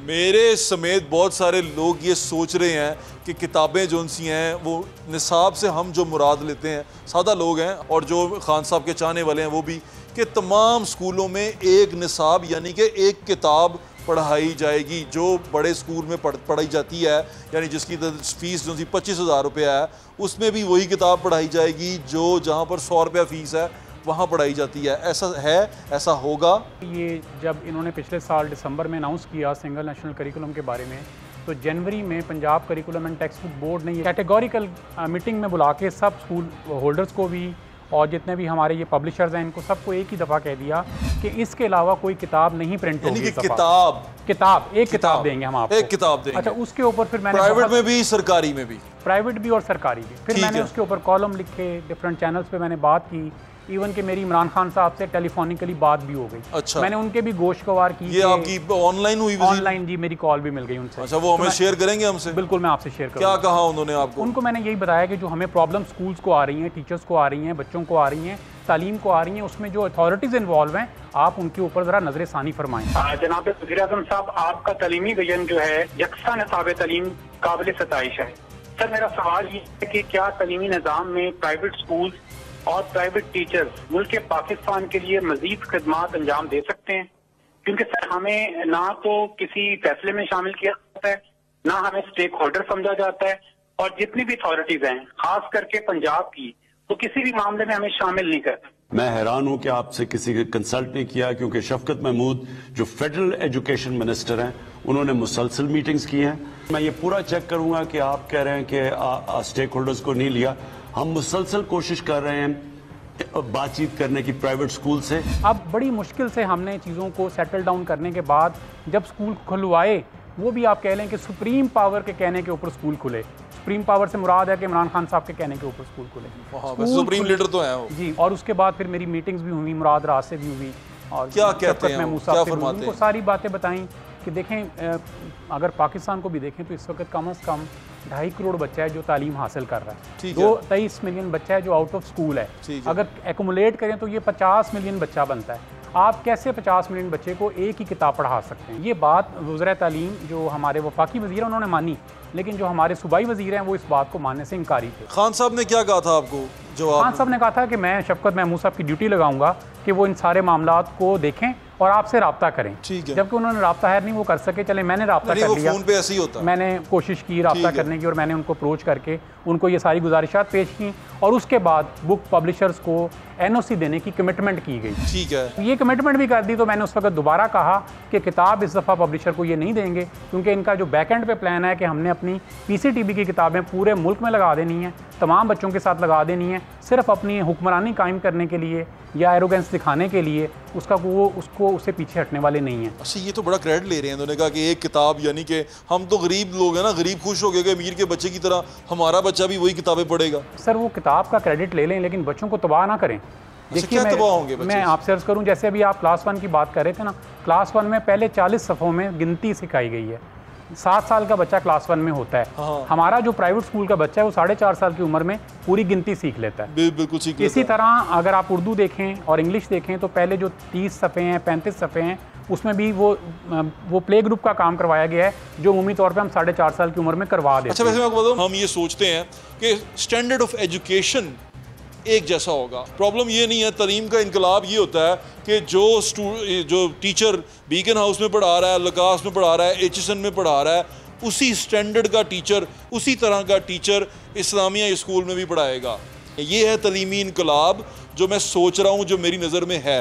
मेरे समेत बहुत सारे लोग ये सोच रहे हैं कि किताबें जो सी हैं वो निसाब से हम जो मुराद लेते हैं, सादा लोग हैं और जो खान साहब के चाहने वाले हैं वो भी, कि तमाम स्कूलों में एक निसाब यानी कि एक किताब पढ़ाई जाएगी जो बड़े स्कूल में पढ़ाई जाती है, यानी जिसकी फ़ीस जो सी 25,000 रुपया है, उसमें भी वही किताब पढ़ाई जाएगी जो जहाँ पर 100 रुपया फ़ीस है वहाँ पढ़ाई जाती है। ऐसा है, ऐसा होगा? ये जब इन्होंने पिछले साल दिसंबर में अनाउंस किया सिंगल नेशनल करिकुलम के बारे में, तो जनवरी में Punjab curriculum and text book board ने ये कैटेगोरिकल मीटिंग में बुला के सब स्कूल होल्डर्स को भी और जितने भी हमारे ये पब्लिशर्स हैं इनको सबको एक ही दफ़ा कह दिया कि इसके अलावा कोई किताब नहीं प्रिंट होगी। एक किताब देंगे हम आपको, एक किताब देंगे। अच्छा, उसके ऊपर फिर मैंने प्राइवेट में भी सरकारी में भी, प्राइवेट भी और सरकारी भी, फिर मैंने उसके ऊपर कॉलम लिखे, डिफरेंट चैनल्स पे मैंने बात की, इवन कि मेरी इमरान खान साहब से टेलीफोनिकली बात भी हो गई। अच्छा, मैंने उनके भी गोश्तवार की। ये आपकी ऑनलाइन हुई? ऑनलाइन जी, मेरी कॉल भी मिल गई उनसे। अच्छा, वो हमें शेयर करेंगे हमसे? बिल्कुल, मैं आपसे शेयर करूँगा। क्या कहा उन्होंने आपको? उनको मैंने यही बताया कि जो हमें प्रॉब्लम स्कूल्स को आ रही हैं, टीचर्स को आ रही हैं, बच्चों को आ रही हैं, तालीम को आ रही हैं, उसमें जो अथॉरिटीज़ इन्वॉल्व हैं आप उनके ऊपर ज़रा नजर सानी फरमाएं। जनाब वज़ीर-ए-आज़म साहब, आपका तालीमी विजन जो है यकसा निसाब तालीम काबिल सताइश है। सर, मेरा सवाल ये है कि क्या तालीमी निज़ाम में प्राइवेट स्कूल और प्राइवेट टीचर्स मुल्क पाकिस्तान के लिए मजीद खिदमात अंजाम दे सकते हैं? क्योंकि सर हमें ना तो किसी फैसले में शामिल किया जाता है, ना हमें स्टेक होल्डर समझा जाता है, और जितनी भी अथॉरिटीज हैं खास करके पंजाब की, वो किसी भी मामले में हमें शामिल नहीं करते। मैं हैरान हूं कि आपसे किसी ने कंसल्ट नहीं किया, क्योंकि शफकत महमूद जो फेडरल एजुकेशन मिनिस्टर हैं उन्होंने मुसलसल मीटिंग्स की हैं। मैं ये पूरा चेक करूंगा कि आप कह रहे हैं कि स्टेक होल्डर्स को नहीं लिया। हम मुसलसल कोशिश कर रहे हैं बातचीत करने की प्राइवेट स्कूल से। अब बड़ी मुश्किल से हमने चीज़ों को सेटल डाउन करने के बाद जब स्कूल खुलवाए, वो भी आप कह लें कि सुप्रीम पावर के कहने के ऊपर स्कूल खुले। सुप्रीम पावर से मुराद है कि इमरान खान साहब के कहने के ऊपर स्कूल खुले। सुप्रीम लीडर तो हैं वो। जी, और उसके बाद फिर मेरी मीटिंग्स भी हुई, मुराद राज से भी हुई, और क्या कहते हैं महमूद साहब से उनको सारी बातें बताई कि देखें अगर पाकिस्तान को भी देखें तो इस वक्त कम से कम 2.5 करोड़ बच्चा है जो तालीम हासिल कर रहा है, 23 मिलियन बच्चा है जो आउट ऑफ स्कूल है। अगर एक्यूमुलेट करें तो ये 50 मिलियन बच्चा बनता है। आप कैसे 50 मिलियन बच्चे को एक ही किताब पढ़ा सकते हैं? ये बात वज़ीर तालीम जो हमारे वफाकी वज़ीर उन्होंने मानी, लेकिन जो हमारे सूबाई वज़ीर हैं वो इस बात को मानने से इनकारी थे। खान साहब ने क्या कहा था आपको? खान साहब ने कहा था कि मैं शफकत महमूद साहब की ड्यूटी लगाऊंगा कि वो इन सारे मामलात को देखें और आपसे रब्ता करें। जबकि उन्होंने रब्ता है नहीं वो कर सके, चले मैंने रब्ता कर लिया, फोन पे ऐसे ही होता। मैंने कोशिश की रब्ता करने की और मैंने उनको अप्रोच करके उनको ये सारी गुजारिशात पेश की और उसके बाद बुक पब्लिशर्स को NOC देने की कमिटमेंट की गई। ठीक है, ये कमिटमेंट भी कर दी। तो मैंने उस वक्त दोबारा कहा कि किताब इस दफ़ा पब्लिशर को ये नहीं देंगे, क्योंकि इनका जो बैक एंड पे प्लान है कि हमने अपनी PCTB की किताबें पूरे मुल्क में लगा देनी है, तमाम बच्चों के साथ लगा देनी है, सिर्फ अपनी हुक्मरानी कायम करने के लिए या एरोगेंस दिखाने के लिए, उससे पीछे हटने वाले नहीं हैं। अच्छा, ये तो बड़ा क्रेडिट ले रहे हैं। उन्होंने कहा कि एक किताब, यानी कि हम तो गरीब लोग हैं ना, गरीब खुश हो गए कि अमीर के बच्चे की तरह हमारा बच्चा भी वही किताबें पढ़ेगा। सर वो किताब का क्रेडिट ले लें लेकिन बच्चों को तबाह ना करें। देखिए मैं आपसे अर्ज करूं, जैसे अभी आप क्लास 1 की बात कर रहे थे ना, क्लास 1 में पहले 40 सफ़ों में गिनती सिखाई गई है। 7 साल का बच्चा क्लास 1 में होता है। हमारा जो प्राइवेट स्कूल का बच्चा है वो 4.5 साल की उम्र में पूरी गिनती सीख लेता है। बिल्कुल सीख लेता है। इसी तरह अगर आप उर्दू देखें और इंग्लिश देखें तो पहले जो 30 सफ़े हैं, 35 सफ़े हैं, उसमें भी वो प्ले ग्रुप का काम करवाया गया है जो उम्मी तौर पे हम 4.5 साल की उम्र में करवा देते हैं। अच्छा, वैसे मैं आपको बताऊं, हम ये सोचते हैं कि स्टैंडर्ड ऑफ एजुकेशन एक जैसा होगा। प्रॉब्लम ये नहीं है। तालीम का इनकलाब ये होता है कि जो टीचर बीकन हाउस में पढ़ा रहा है, लकास में पढ़ा रहा है, HSN में पढ़ा रहा है, उसी स्टैंडर्ड का टीचर, उसी तरह का टीचर इस्लामिया स्कूल में भी पढ़ाएगा। ये है तालीमी इनकलाब जो मैं सोच रहा हूँ, जो मेरी नज़र में है।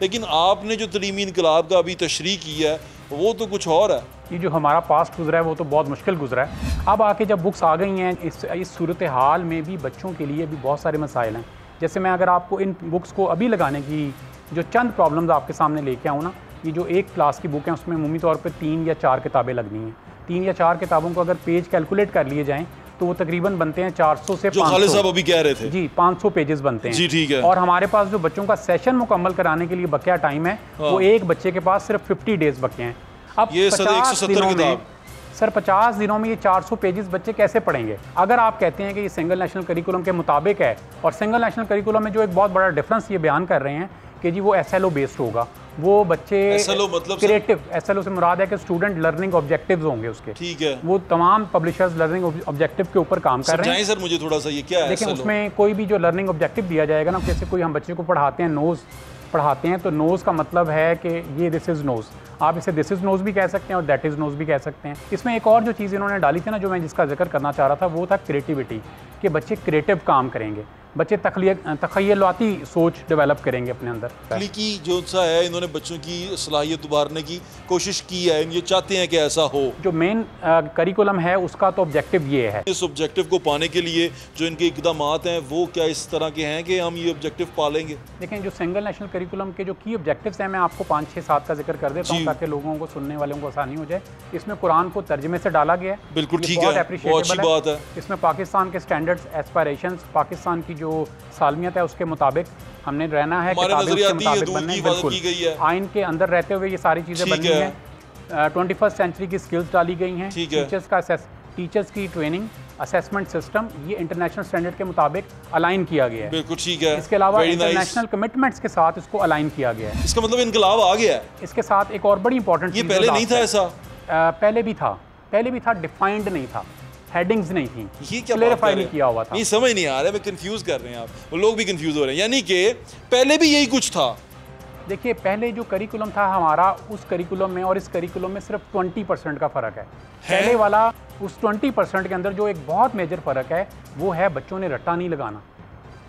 लेकिन आपने जो तालीमी इनकलाब का अभी तशरीह किया है वो तो कुछ और है। ये जो हमारा पास्ट गुजरा है वो तो बहुत मुश्किल गुजरा है। अब आके जब बुक्स आ गई हैं, इस सूरत हाल में भी बच्चों के लिए भी बहुत सारे मसाइल हैं। जैसे मैं अगर आपको इन बुक्स को अभी लगाने की जो चंद प्रॉब्लम्स आपके सामने लेके आऊँ ना, ये जो एक क्लास की बुक है उसमें उम्मी तौर पर 3 या 4 किताबें लगनी हैं। 3 या 4 किताबों को अगर पेज कैलकुलेट कर लिए जाएँ तो वो तकरीबन बनते हैं 400 से 500। जो खालिद साहब अभी कह रहे थे जी, 500 पेजेस बनते हैं। जी ठीक है। और हमारे पास जो बच्चों का सेशन मुकम्मल कराने के लिए बकिया टाइम है वो एक बच्चे के पास सिर्फ 50 डेज बके हैं। अब ये 170 किताब सर 50 दिनों में ये 400 पेजेस बच्चे कैसे पढ़ेंगे? अगर आप कहते हैं कि ये सिंगल नेशनल करिकुलम के मुताबिक है, और सिंगल नेशनल करिकुलम में जो एक बहुत बड़ा डिफरेंस ये बयान कर रहे हैं कि जी वो SLO बेस्ड होगा, वो बच्चे SLO मतलब क्रिएटिव, SLO से मुराद है कि स्टूडेंट लर्निंग ऑब्जेक्टिव्स होंगे उसके। ठीक है। वो तमाम पब्लिशर्स लर्निंग ऑब्जेक्टिव के ऊपर काम कर रहे हैं। सर मुझे थोड़ा सा ये क्या है? देखिए उसमें कोई भी जो लर्निंग ऑब्जेक्टिव दिया जाएगा ना, जैसे कोई हम बच्चे को पढ़ाते हैं नोज़ पढ़ाते हैं तो नोज़ का मतलब है कि ये दिस इज़ नोज़, आप इसे दिस इज़ नोज़ भी कह सकते हैं और दैट इज़ नोज़ भी कह सकते हैं। इसमें एक और जो चीज़ इन्होंने डाली थी ना, जो मैं जिसका जिक्र करना चाह रहा था, वो था क्रिएटिविटी, कि बच्चे क्रिएटिव काम करेंगे, बच्चे तखयलाती सोच डेवलप करेंगे अपने अंदर। तख्लीकी जो सा है, इन्होंने बच्चों की सलाहियत उभारने की कोशिश की है, ये चाहते हैं कि ऐसा हो। जो मेन करिकुलम है उसका तो ऑब्जेक्टिव ये है। इस ऑब्जेक्टिव को पाने के लिए जो इनके इकदामात हैं वो क्या इस तरह के हैं कि हम ये ऑब्जेक्टिव पालेंगे? देखें जो सिंगल नेशनल करिकुलम के जो की ऑब्जेक्टिव्स हैं, मैं आपको 5, 6, 7 का जिक्र कर देता हूँ ताकि लोगों को, सुनने वालों को आसानी हो जाए। इसमें कुरान को तर्जमे से डाला गया है, बिल्कुल ठीक है, बहुत अच्छी बात है। इसमें पाकिस्तान के स्टैंडर्ड्स, एस्पायरेशंस, पाकिस्तान की जो सालमियत है उसके मुताबिक हमने रहना है, आइन के अंदर रहते हुए ये सारी चीज़ें बननी हैं। 21st सेंचुरी की स्किल्स डाली गई हैं, टीचर्स की ट्रेनिंग, असेसमेंट सिस्टम, ये इंटरनेशनल स्टैंडर्ड के मुताबिक अलाइन किया गया है। बिल्कुल ठीक है। इसके अलावा इंटरनेशनल कमिटमेंट्स के साथ इसको अलाइन किया गया है। इसका मतलब इनकलाब आ गया है। इसके साथ एक और बड़ी इंपॉर्टेंट चीज़, ये पहले नहीं था ऐसा? पहले भी था, डिफाइंड नहीं था, हेडिंग्स नहीं थी, ये क्या क्लेरिफाई नहीं किया हुआ था। नहीं समझ नहीं आ रहा है, मैं कंफ्यूज कर रहे हैं आप, वो लोग भी कंफ्यूज हो रहे हैं। यानी कि पहले भी यही कुछ था। देखिए पहले जो करिकुलम था हमारा, उस करिकुलम में और इस करिकुलम में सिर्फ 20% का फ़र्क है। पहले वाला उस 20% के अंदर जो एक बहुत मेजर फ़र्क है वो है बच्चों ने रट्टा नहीं लगाना,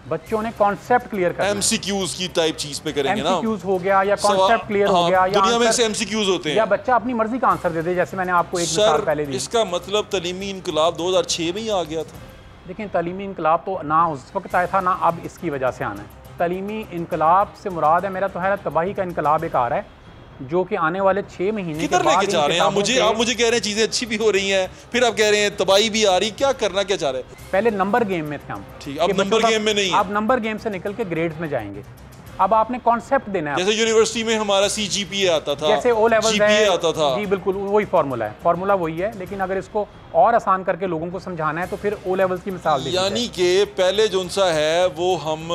बच्चों ने कॉन्सेप्ट क्लियर करना। MCQs की टाइप चीज पे करेंगे ना, MCQs हो गया या कॉन्सेप्ट क्लियर हो गया, या दुनिया में ऐसे MCQs होते हैं, या बच्चा अपनी मर्जी का आंसर दे दे, जैसे मैंने आपको एक मिसाल पहले दी। इसका मतलब तालीमी इनकलाब 2006 में ही आ गया था। देखिए तालीमी इनकलाब तो ना उस वक्त आया था ना अब इसकी वजह से आना है। तालीमी इनकलाब से मुराद है, मेरा तो है तबाही का इनकलाब एक आ रहा है जो कि आने वाले 6 महीने किधर लेके जा रहे हैं आप मुझे कह रहे हैं चीजें अच्छी भी हो रही हैं, फिर आप कह रहे हैं तबाही भी आ रही, क्या करना क्या चाह रहे हैं? पहले नंबर गेम में थे हम, ठीक, अब नंबर गेम में नहीं है। आप नंबर गेम से निकल के ग्रेड्स में जाएंगे। अब आपने कॉन्सेप्ट देना है, जैसे यूनिवर्सिटी में हमारा CGPA आता था, जैसे O लेवल GPA आता था। जी बिल्कुल वही फार्मूला वही है, लेकिन अगर इसको और आसान करके लोगों को समझाना है तो फिर O लेवल्स की मिसाल दी। यानी कि पहले जो सा है वो हम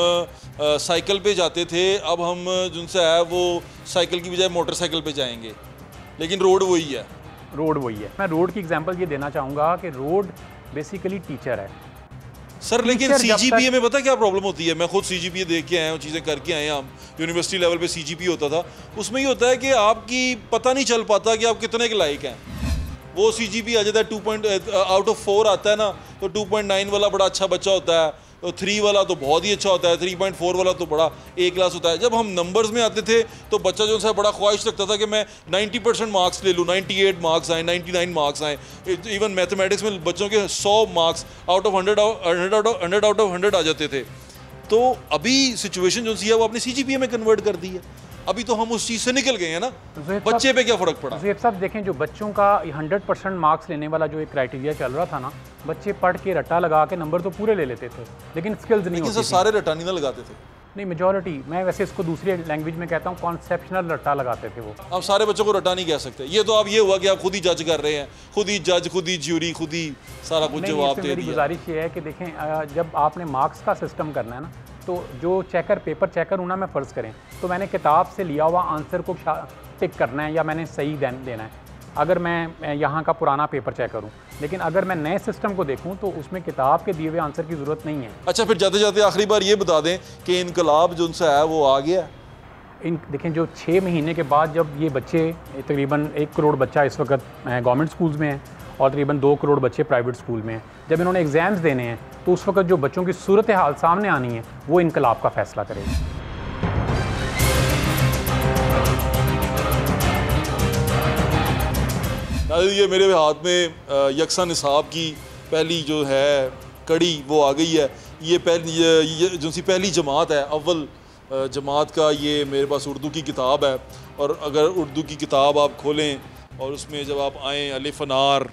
साइकिल पे जाते थे, अब हम जो सा है वो साइकिल की बजाय मोटरसाइकिल पे जाएंगे, लेकिन रोड वही है। रोड वही है। मैं रोड की एग्जांपल ये देना चाहूँगा कि रोड बेसिकली टीचर है सर, लेकिन CGPA में पता क्या प्रॉब्लम होती है? मैं खुद CGPA देख के आया हूँ, चीज़ें करके आए हैं हम। यूनिवर्सिटी लेवल पे CGPA होता था, उसमें ये होता है कि आपकी पता नहीं चल पाता कि आप कितने के लायक हैं। वो CGPA आ जाता है 2 आउट ऑफ 4 आता है ना, तो 2.9 वाला बड़ा अच्छा बच्चा होता है, तो 3 वाला तो बहुत ही अच्छा होता है, 3.4 वाला तो बड़ा A क्लास होता है। जब हम नंबर्स में आते थे तो बच्चा जो सा बड़ा ख्वाहिश रखता था कि मैं 90% मार्क्स ले लूँ, 98 मार्क्स आए, 99 मार्क्स आए। इवन मैथमेटिक्स में बच्चों के 100 marks out of 100 out of 100 आ जाते थे। तो अभी सिचुएशन जो सी है वो आपने CGPA में कन्वर्ट कर दी है। अभी तो हम उस चीज़ से निकल गए हैं ना, बच्चे पे क्या फ़र्क पड़ा? ज़ुहैब साहब देखें, जो बच्चों का 100% मार्क्स लेने वाला जो एक क्राइटेरिया चल रहा था ना, बच्चे पढ़ के रट्टा लगा के नंबर तो पूरे ले लेते थे, लेकिन स्किल्स नहीं होती थी। सारे रट्टा नहीं ना लगाते थे। नहीं, मेजॉरिटी, मैं वैसे इसको दूसरी लैंग्वेज में कहता हूँ कॉन्सेप्शनल रट्टा लगाते थे वो। आप सारे बच्चों को रट्टा नहीं कह सकते। ये तो आप ये हुआ कि आप खुद ही जज कर रहे हैं, खुद ही जज, खुद ही ज्यूरी, खुद ही सारा कुछ जवाब दे दिया। मेरी गुजारिश ये है कि देखें, जब आपने मार्क्स का सिस्टम करना है ना, तो जो चेकर, पेपर चेकर हूँ ना मैं, फ़र्ज़ करें तो मैंने किताब से लिया हुआ आंसर को टिक करना है या मैंने सही देना है, अगर मैं यहाँ का पुराना पेपर चेक करूँ। लेकिन अगर मैं नए सिस्टम को देखूँ तो उसमें किताब के दिए हुए आंसर की ज़रूरत नहीं है। अच्छा, फिर जाते जाते आखिरी बार ये बता दें कि इनकलाब जो सा है वो आ गया। देखें, जो 6 महीने के बाद जब ये बच्चे, तकरीबन 1 करोड़ बच्चा इस वक्त गवर्नमेंट स्कूल्स में है और तकरीबन 2 करोड़ बच्चे प्राइवेट स्कूल में हैं, जब इन्होंने एग्ज़ाम्स देने हैं तो उस वक्त जो बच्चों की सूरत हाल सामने आनी है वो इनकलाब का फ़ैसला करेगी। ये मेरे हाथ में यकसा निसाब की पहली जो है कड़ी वो आ गई है। ये जो सी पहली जमात है, अव्वल जमात का, ये मेरे पास उर्दू की किताब है। और अगर उर्दू की किताब आप खोलें और उसमें जब आप आएँ, अलिफ अनार,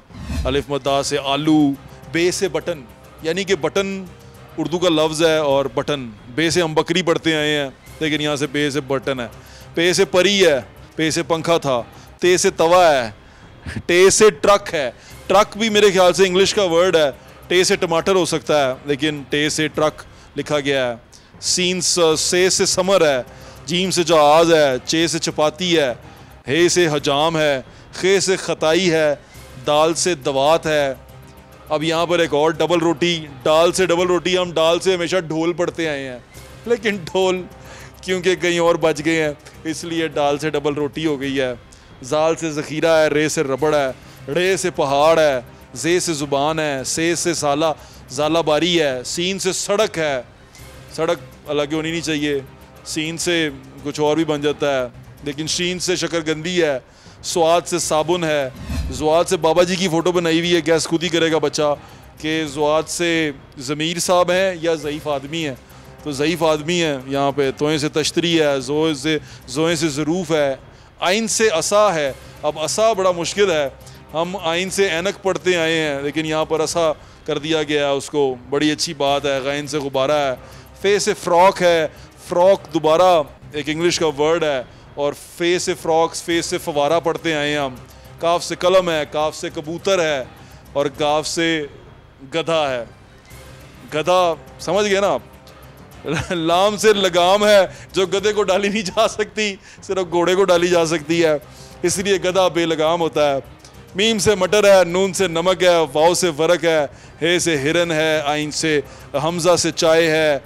अलिफ मद्दा से आलू, बे से बटन, यानी कि बटन उर्दू का लफ्ज़ है और बटन, बे से हम बकरी पढ़ते आए हैं, लेकिन यहाँ से बे से बटन है। पे से परी है, पे से पंखा था, ते से तवा है, टे से ट्रक है। ट्रक भी मेरे ख्याल से इंग्लिश का वर्ड है, टे से टमाटर हो सकता है, लेकिन टे से ट्रक लिखा गया है। सीन से समर है, जीम से जहाज है, चे से चपाती है, हे से हजाम है, खे से खताई है, दाल से दवात है। अब यहाँ पर एक और डबल रोटी, दाल से डबल रोटी। हम दाल से हमेशा ढोल पढ़ते आए हैं, लेकिन ढोल क्योंकि कहीं और बच गए हैं इसलिए दाल से डबल रोटी हो गई है। जाल से ज़ख़ीरा है, रे से रबड़ है, रे से पहाड़ है, जे से ज़ुबान है, से साला ज़ाला बारी है, सीन से सड़क है, सड़क अलग होनी नहीं चाहिए, सीन से कुछ और भी बन जाता है, लेकिन शीन से शकरगंदी है, स्वाद से साबुन है, ज़ुआद से बाबा जी की फ़ोटो बनाई हुई है। गैस खुद ही करेगा बच्चा कि ज़ुआद से ज़मीर साहब हैं या ज़ईफ़ आदमी है, तो ज़ईफ़ आदमी है यहाँ पे। तोएं से तश्तरी है, ज़ोएं से ज़रूफ़ है, आइन से असा है। अब असा बड़ा मुश्किल है, हम आइन से ऐनक पढ़ते आए हैं, लेकिन यहाँ पर असा कर दिया गया है उसको, बड़ी अच्छी बात है। गैन से गुब्बारा है, फ़े से फ़्रॉक है, फ़्रॉक दोबारा एक इंग्लिश का वर्ड है, और फ़े से फ़्रॉक्स, फ़े से फवारा पढ़ते आए हैं हम। काफ से कलम है, काफ से कबूतर है, और काफ से गधा है। गधा समझ गए ना आप? लाम से लगाम है, जो गधे को डाली नहीं जा सकती, सिर्फ घोड़े को डाली जा सकती है, इसलिए गधा बेलगाम होता है। मीम से मटर है, नून से नमक है, वाव से वरक है, हे से हिरन है, आइन से हमजा से चाय है,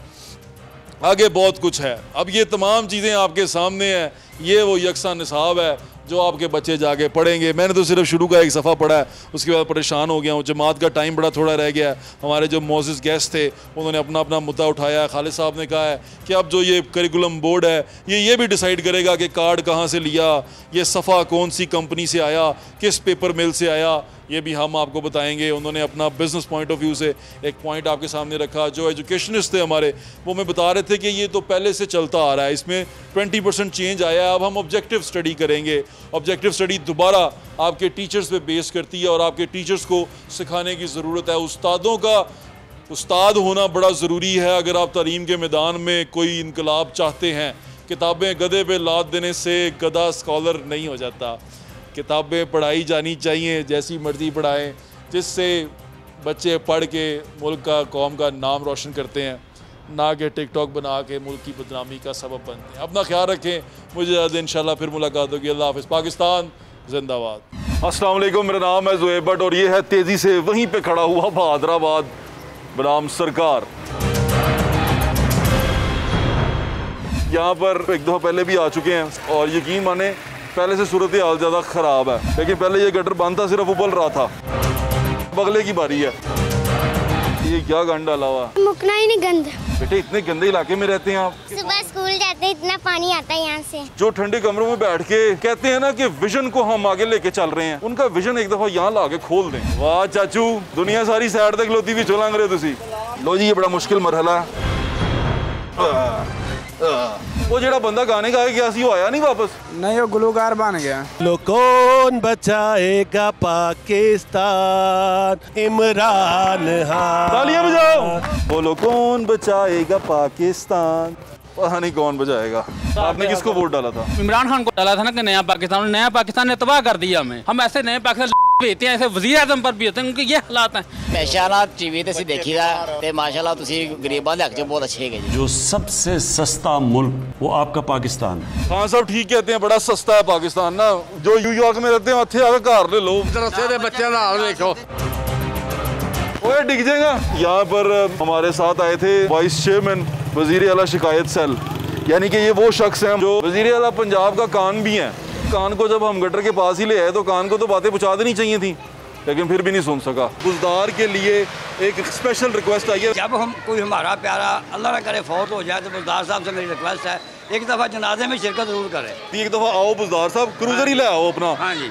आगे बहुत कुछ है। अब ये तमाम चीज़ें आपके सामने हैं। ये वो यकसा निसाब है जो आपके बच्चे जाके पढ़ेंगे। मैंने तो सिर्फ शुरू का एक सफ़ा पढ़ा है, उसके बाद परेशान हो गया हूँ। जमात का टाइम बड़ा थोड़ा रह गया है। हमारे जो मोजिज़ गेस्ट थे उन्होंने अपना अपना मुद्दा उठाया है। खालिद साहब ने कहा है कि अब जो ये करिकुलम बोर्ड है ये भी डिसाइड करेगा कि कार्ड कहाँ से लिया, ये सफ़ा कौन सी कंपनी से आया, किस पेपर मिल से आया, ये भी हम आपको बताएंगे। उन्होंने अपना बिजनेस पॉइंट ऑफ व्यू से एक पॉइंट आपके सामने रखा। जो एजुकेशनिस्ट थे हमारे, वो हमें बता रहे थे कि ये तो पहले से चलता आ रहा है, इसमें 20% चेंज आया है। अब हम ऑब्जेक्टिव स्टडी करेंगे। ऑब्जेक्टिव स्टडी दोबारा आपके टीचर्स पे बेस करती है और आपके टीचर्स को सिखाने की ज़रूरत है। उस्तादों का उस्ताद होना बड़ा ज़रूरी है। अगर आप तालीम के मैदान में कोई इनकलाब चाहते हैं, किताबें गधे पे लाद देने से गधा स्कॉलर नहीं हो जाता। किताबें पढ़ाई जानी चाहिए, जैसी मर्ज़ी पढ़ाएं, जिससे बच्चे पढ़ के मुल्क का, कौम का नाम रोशन करते हैं, ना कि टिकटॉक बना के मुल्क की बदनामी का सबब बनते हैं। अपना ख्याल रखें। मुझे इंशाल्लाह फिर मुलाकात होगी। अल्लाह हाफ़िज़। पाकिस्तान जिंदाबाद। अस्सलाम वालेकुम, मेरा नाम है ज़ुहैब भट्ट और ये है तेज़ी से वहीं पे खड़ा हुआ बहादराबाद बनाम सरकार। यहाँ पर एक दफ़ा पहले भी आ चुके हैं और यकीन माने पहले से सूरत हाल ज़्यादा ख़राब है। लेकिन पहले ये गटर बंद था, सिर्फ उबल रहा था। बगले की बारी है। ये क्या गंद डाला हुआ? मुकना ही नहीं गंद। बेटे इतने गंदे इलाके में रहते हैं आप। सुबह स्कूल जाते हैं, इतना पानी आता है यहाँ से। जो ठंडे कमरों में बैठ के कहते हैं ना कि विजन को हम आगे लेके चल रहे हैं, उनका विजन एक दफा यहाँ ला के खोल दें। वाह चाचू, दुनिया सारी साइड तक लोती भी चलांग रहे तुसी। लो जी, ये बड़ा मुश्किल मरहला है। वो जेड़ा बंदा गाने गा गया सी, वो आया नहीं वापस। नहीं, वो गुलूकार बन गया। लो कौन बचाएगा पाकिस्तान, इमरान खान। तालियां बजाओ। बोलो कौन बचाएगा पाकिस्तान। पता नहीं कौन बचाएगा। आपने किसको वोट डाला था? इमरान खान को डाला था ना कि नया पाकिस्तान। नया पाकिस्तान ने तबाह कर दिया हमें। हम ऐसे नए पाकिस्तान भेजते हैं, ऐसे वज़ीर आज़म पर भी होते हैं, उनके ये हालात हैं। माशाल्लाह टीवी ते देखी था ते माशाल्लाह तुसी गरीबां दे हक च बहुत अच्छे है जी। जो सबसे सस्ता मुल्क वो आपका पाकिस्तान है। हाँ साहब ठीक कहते हैं, बड़ा सस्ता है पाकिस्तान ना। जो न्यूयॉर्क में रहते हैं उत्थे आके घर ले लो। बच्चे का हाल देखो, ओए डिग जाएगा। यहाँ पर हमारे साथ आए थे वाइस चेयरमैन वज़ीर आला शिकायत सेल, यानी कि ये वो शख्स हैं जो वज़ीर आला पंजाब का कान भी हैं। कान को जब हम गटर के पास ही ले आए तो कान को तो बातें पहुँचा देनी चाहिए थी, लेकिन फिर भी नहीं सुन सका। बुज़दार के लिए एक स्पेशल रिक्वेस्ट आई है। जब हम कोई हमारा प्यारा अल्लाह ना करे फौत हो जाए तो बुज़दार साहब से मेरी रिक्वेस्ट है, एक दफ़ा जनाजे में शिरकत जरूर करें। एक दफ़ा आओ बुज़दार साहब, क्रूज़र ही ले आओ अपना। हाँ जी।